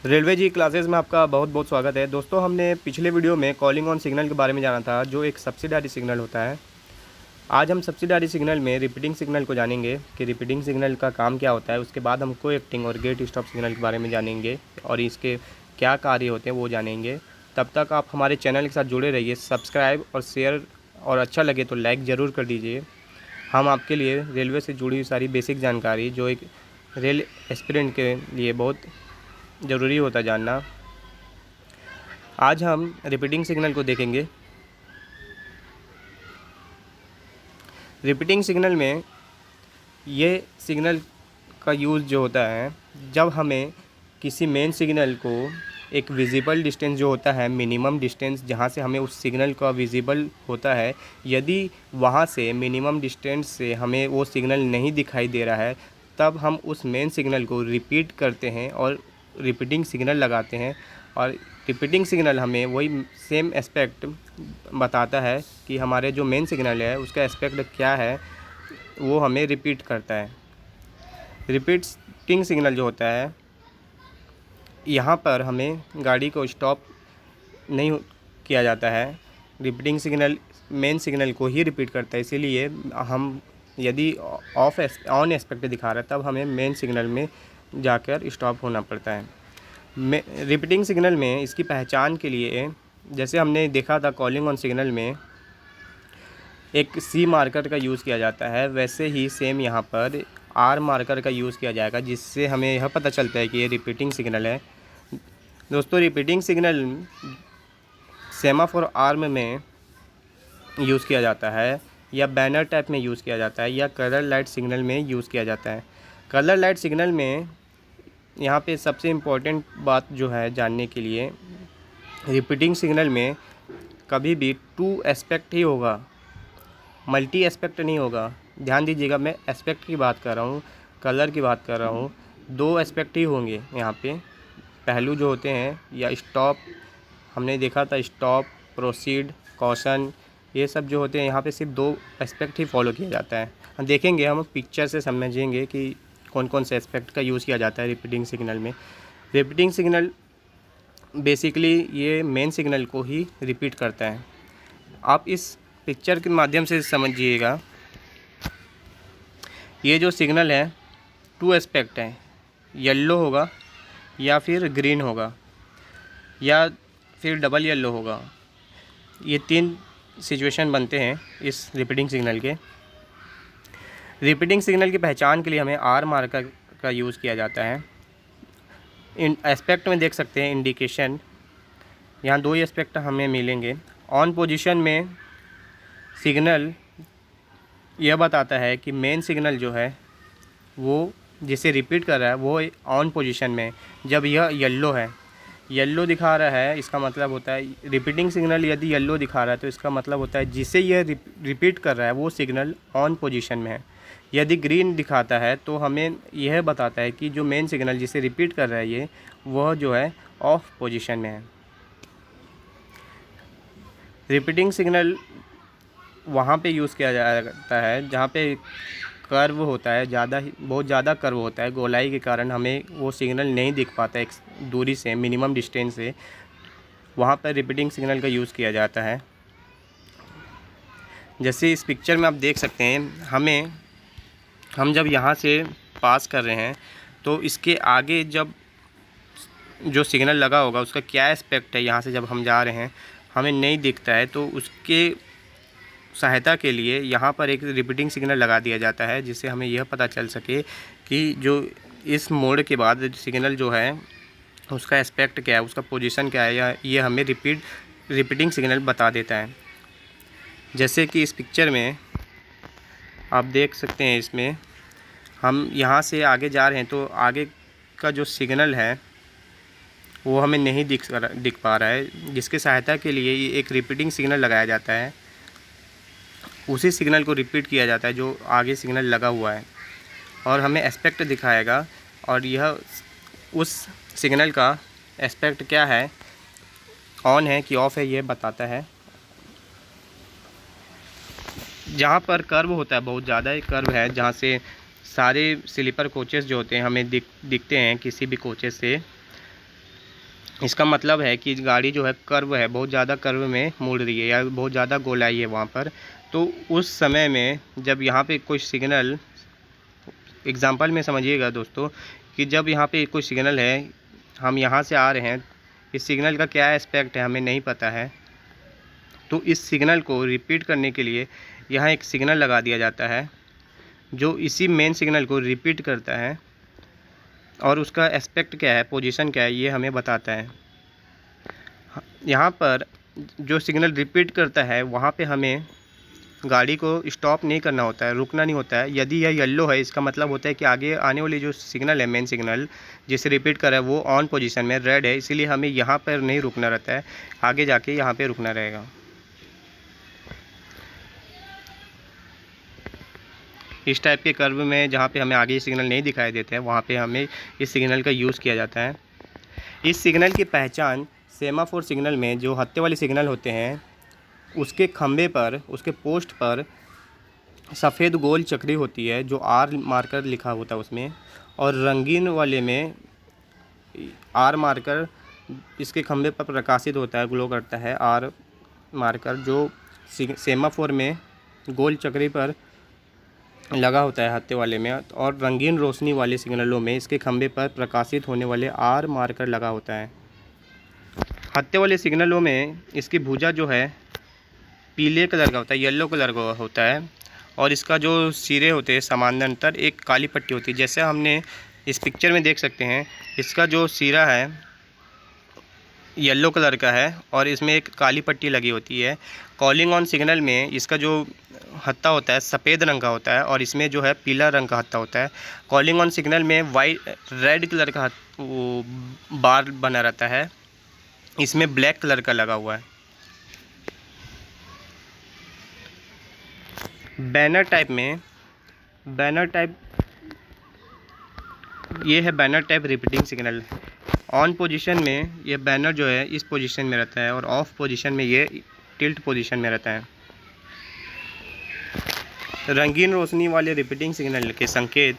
Railway जी classes में आपका बहुत बहुत स्वागत है। दोस्तों, हमने पिछले वीडियो में कॉलिंग ऑन सिग्नल के बारे में जाना था, जो एक सब्सिडारी सिग्नल होता है। आज हम सब्सिडारी सिग्नल में रिपीटिंग सिग्नल को जानेंगे कि रिपीटिंग सिग्नल का काम क्या होता है। उसके बाद हम कोएक्टिंग और गेट स्टॉप सिग्नल के बारे में जानेंगे और इसके क्या कार्य होते हैं वो जानेंगे। तब तक आप हमारे चैनल के साथ जुड़े रहिए। सब्सक्राइब और शेयर और अच्छा लगे तो लाइक ज़रूर कर दीजिए। हम आपके लिए रेलवे से जुड़ी हुई सारी बेसिक जानकारी, जो एक रेल एस्पिरेंट के लिए बहुत ज़रूरी होता है जानना, आज हम रिपीटिंग सिग्नल को देखेंगे। रिपीटिंग सिग्नल में ये सिग्नल का यूज़ जो होता है, जब हमें किसी मेन सिग्नल को एक विजिबल डिस्टेंस जो होता है, मिनिमम डिस्टेंस जहाँ से हमें उस सिग्नल का विजिबल होता है, यदि वहाँ से मिनिमम डिस्टेंस से हमें वो सिग्नल नहीं दिखाई दे रहा है, तब हम उस मेन सिग्नल को रिपीट करते हैं और रिपीटिंग सिग्नल लगाते हैं। और रिपीटिंग सिग्नल हमें वही सेम एस्पेक्ट बताता है कि हमारे जो मेन सिग्नल है उसका एस्पेक्ट क्या है, वो हमें रिपीट करता है। रिपीटिंग सिग्नल जो होता है, यहाँ पर हमें गाड़ी को स्टॉप नहीं किया जाता है। रिपीटिंग सिग्नल मेन सिग्नल को ही रिपीट करता है, इसीलिए हम यदि ऑन एस्पेक्ट दिखा रहा है तब हमें मेन सिग्नल में जाकर स्टॉप होना पड़ता है। रिपीटिंग सिग्नल में इसकी पहचान के लिए, जैसे हमने देखा था कॉलिंग ऑन सिग्नल में एक सी मार्कर का यूज़ किया जाता है, वैसे ही सेम यहाँ पर आर मार्कर का यूज़ किया जाएगा, जिससे हमें यह पता चलता है कि ये रिपीटिंग सिग्नल है। दोस्तों, रिपीटिंग सिग्नल सेमाफोर आर्म में यूज़ किया जाता है, या बैनर टाइप में यूज़ किया जाता है, या कलर लाइट सिग्नल में यूज़ किया जाता है। कलर लाइट सिग्नल में यहाँ पे सबसे इम्पोर्टेंट बात जो है जानने के लिए, रिपीटिंग सिग्नल में कभी भी टू एस्पेक्ट ही होगा, मल्टी एस्पेक्ट नहीं होगा। ध्यान दीजिएगा, मैं एस्पेक्ट की बात कर रहा हूँ, कलर की बात कर रहा हूँ। दो एस्पेक्ट ही होंगे यहाँ पे, पहलू जो होते हैं, या स्टॉप हमने देखा था, स्टॉप, प्रोसीड, कॉशन, ये सब जो होते हैं यहाँ पे सिर्फ दो एस्पेक्ट ही फॉलो किया जाता है। हम देखेंगे, हम पिक्चर से समझेंगे कि कौन कौन से एस्पेक्ट का यूज़ किया जाता है रिपीटिंग सिग्नल में। रिपीटिंग सिग्नल बेसिकली ये मेन सिग्नल को ही रिपीट करता है। आप इस पिक्चर के माध्यम से समझिएगा, ये जो सिग्नल है टू एस्पेक्ट है, येलो होगा या फिर ग्रीन होगा या फिर डबल येलो होगा। ये तीन सिचुएशन बनते हैं इस रिपीटिंग सिग्नल के। रिपीटिंग सिग्नल की पहचान के लिए हमें आर मार्कर का यूज़ किया जाता है। इन एस्पेक्ट में देख सकते हैं इंडिकेशन, यहाँ दो ही एस्पेक्ट हमें मिलेंगे। ऑन पोजीशन में सिग्नल यह बताता है कि मेन सिग्नल जो है वो जिसे रिपीट कर रहा है वो ऑन पोजीशन में। जब यह येलो है, येलो दिखा रहा है, इसका मतलब होता है रिपीटिंग सिग्नल यदि येलो दिखा रहा है तो इसका मतलब होता है जिसे यह रिपीट कर रहा है वो सिग्नल ऑन पोजीशन में है। यदि ग्रीन दिखाता है तो हमें यह बताता है कि जो मेन सिग्नल जिसे रिपीट कर रहा है ये, वह जो है ऑफ पोजीशन में है। रिपीटिंग सिग्नल वहाँ पे यूज़ किया जाता है जहाँ पे कर्व होता है, बहुत ज़्यादा कर्व होता है, गोलाई के कारण हमें वो सिग्नल नहीं दिख पाता एक दूरी से, मिनिमम डिस्टेंस से, वहाँ पर रिपीटिंग सिग्नल का यूज़ किया जाता है। जैसे इस पिक्चर में आप देख सकते हैं, हम जब यहाँ से पास कर रहे हैं तो इसके आगे जब जो सिग्नल लगा होगा उसका क्या एस्पेक्ट है, यहाँ से जब हम जा रहे हैं हमें नहीं दिखता है, तो उसके सहायता के लिए यहाँ पर एक रिपीटिंग सिग्नल लगा दिया जाता है, जिससे हमें यह पता चल सके कि जो इस मोड़ के बाद सिग्नल जो है उसका एस्पेक्ट क्या है, उसका पोजीशन क्या है, या ये हमें रिपीटिंग सिग्नल बता देता है। जैसे कि इस पिक्चर में आप देख सकते हैं, इसमें हम यहाँ से आगे जा रहे हैं तो आगे का जो सिग्नल है वो हमें नहीं दिख पा रहा है, जिसके सहायता के लिए ये एक रिपीटिंग सिग्नल लगाया जाता है। उसी सिग्नल को रिपीट किया जाता है जो आगे सिग्नल लगा हुआ है, और हमें एस्पेक्ट दिखाएगा, और यह उस सिग्नल का एस्पेक्ट क्या है, ऑन है कि ऑफ है, यह बताता है। जहाँ पर कर्व होता है, बहुत ज़्यादा कर्व है, जहाँ से सारे स्लीपर कोचेस जो होते हैं हमें दिखते हैं किसी भी कोचेस से, इसका मतलब है कि गाड़ी जो है कर्व है, बहुत ज़्यादा कर्व में मुड़ रही है या बहुत ज़्यादा गोलाई है वहाँ पर। तो उस समय में जब यहाँ पे कोई सिग्नल, एग्जांपल में समझिएगा दोस्तों, कि जब यहाँ पे कोई सिग्नल है, हम यहाँ से आ रहे हैं, इस सिग्नल का क्या एस्पेक्ट है हमें नहीं पता है, तो इस सिग्नल को रिपीट करने के लिए यहाँ एक सिग्नल लगा दिया जाता है जो इसी मेन सिग्नल को रिपीट करता है, और उसका एस्पेक्ट क्या है, पोजीशन क्या है, ये हमें बताता है। यहाँ पर जो सिग्नल रिपीट करता है वहाँ पे हमें गाड़ी को स्टॉप नहीं करना होता है, रुकना नहीं होता है। यदि यह येलो है, इसका मतलब होता है कि आगे आने वाली जो सिग्नल है, मेन सिग्नल जिसे रिपीट कर रहा है, वो ऑन पोजीशन में रेड है, इसीलिए हमें यहाँ पर नहीं रुकना रहता है, आगे जाके यहाँ पे रुकना रहेगा। इस टाइप के कर्व में जहाँ पे हमें आगे सिग्नल नहीं दिखाई देते हैं, वहाँ पे हमें इस सिग्नल का यूज़ किया जाता है। इस सिग्नल की पहचान सेमाफोर सिग्नल में जो हत्थे वाले सिग्नल होते हैं, उसके खंभे पर, उसके पोस्ट पर सफ़ेद गोल चक्री होती है जो आर मार्कर लिखा होता है उसमें, और रंगीन वाले में आर मार्कर इसके खंभे पर प्रकाशित होता है, ग्लो करता है। आर मार्कर जो सेमाफोर में गोल चक्री पर लगा होता है हत्थे वाले में, और रंगीन रोशनी वाले सिग्नलों में इसके खंभे पर प्रकाशित होने वाले आर मार्कर लगा होता है। हत्थे वाले सिग्नलों में इसकी भुजा जो है पीले कलर का होता है, येलो कलर का होता है, और इसका जो सिरे होते हैं समानांतर एक काली पट्टी होती है। जैसे हमने इस पिक्चर में देख सकते हैं, इसका जो सिरा है येलो कलर का है और इसमें एक काली पट्टी लगी होती है। कॉलिंग ऑन सिग्नल में इसका जो हत्था होता है सफ़ेद रंग का होता है और इसमें जो है पीला रंग का हत्था होता है। कॉलिंग ऑन सिग्नल में रेड कलर का वो बार बना रहता है, इसमें ब्लैक कलर का लगा हुआ है। बैनर टाइप में, बैनर टाइप, ये है banner type repeating signal. On position में ये बैनर जो है इस पोजीशन में रहता है और ऑफ पोजीशन में ये टिल्ट पोजीशन में रहता है। रंगीन रोशनी वाले रिपीटिंग सिग्नल के संकेत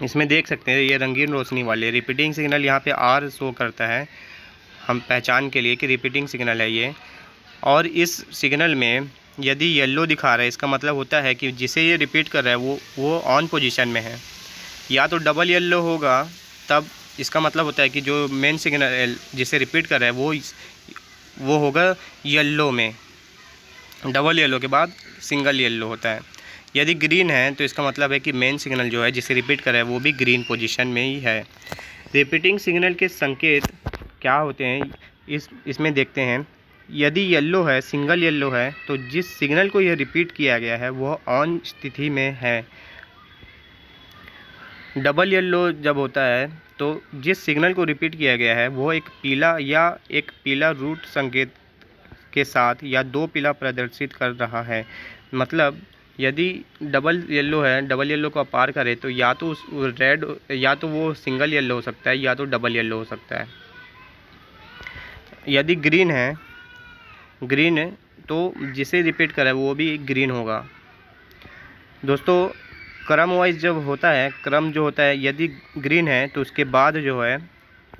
इसमें देख सकते हैं। ये रंगीन रोशनी वाले रिपीटिंग सिग्नल यहाँ पे आर शो करता है हम पहचान के लिए कि रिपीटिंग सिग्नल है ये। और इस सिग्नल में यदि येलो दिखा रहा है, इसका मतलब होता है कि जिसे ये रिपीट कर रहा है वो ऑन पोजीशन में है। या तो डबल येलो होगा, तब इसका मतलब होता है कि जो मेन सिग्नल जिसे रिपीट कर रहा है वो होगा येलो में, डबल येलो के बाद सिंगल येलो होता है। यदि ग्रीन है तो इसका मतलब है कि मेन सिग्नल जो है जिसे रिपीट कर रहा है वो भी ग्रीन पोजीशन में ही है। रिपीटिंग सिग्नल के संकेत क्या होते हैं इसमें देखते हैं। यदि येलो है, सिंगल येलो है, तो जिस सिग्नल को यह रिपीट किया गया है वह ऑन स्थिति में है। डबल येलो जब होता है तो जिस सिग्नल को रिपीट किया गया है वो एक पीला या एक पीला रूट संकेत के साथ या दो पीला प्रदर्शित कर रहा है। मतलब यदि डबल येलो है, डबल येलो को पार करे तो या तो उस रेड, या तो वो सिंगल येलो हो सकता है या तो डबल येलो हो सकता है। यदि ग्रीन है, ग्रीन है तो जिसे रिपीट करा है वो भी ग्रीन होगा। दोस्तों क्रम वाइज जब होता है, क्रम जो होता है, यदि ग्रीन है तो उसके बाद जो है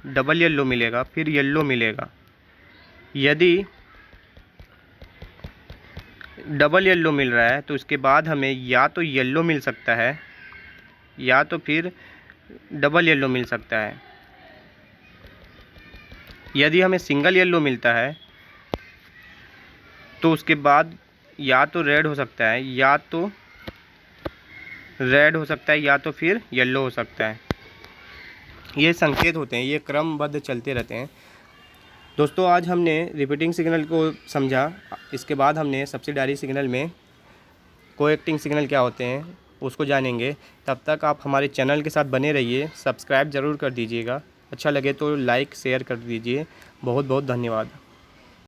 डबल येलो मिलेगा, फिर येलो मिलेगा। यदि डबल येलो मिल रहा है तो उसके बाद हमें या तो येलो मिल सकता है या तो फिर डबल येलो मिल सकता है। यदि हमें सिंगल येलो मिलता है तो उसके बाद या तो रेड हो सकता है या तो रेड हो सकता है या तो फिर येलो हो सकता है। ये संकेत होते हैं, ये क्रमबद्ध चलते रहते हैं। दोस्तों आज हमने रिपीटिंग सिग्नल को समझा, इसके बाद हमने सब्सिडारी सिग्नल में कोएक्टिंग सिग्नल क्या होते हैं उसको जानेंगे। तब तक आप हमारे चैनल के साथ बने रहिए, सब्सक्राइब ज़रूर कर दीजिएगा, अच्छा लगे तो लाइक शेयर कर दीजिए। बहुत बहुत धन्यवाद।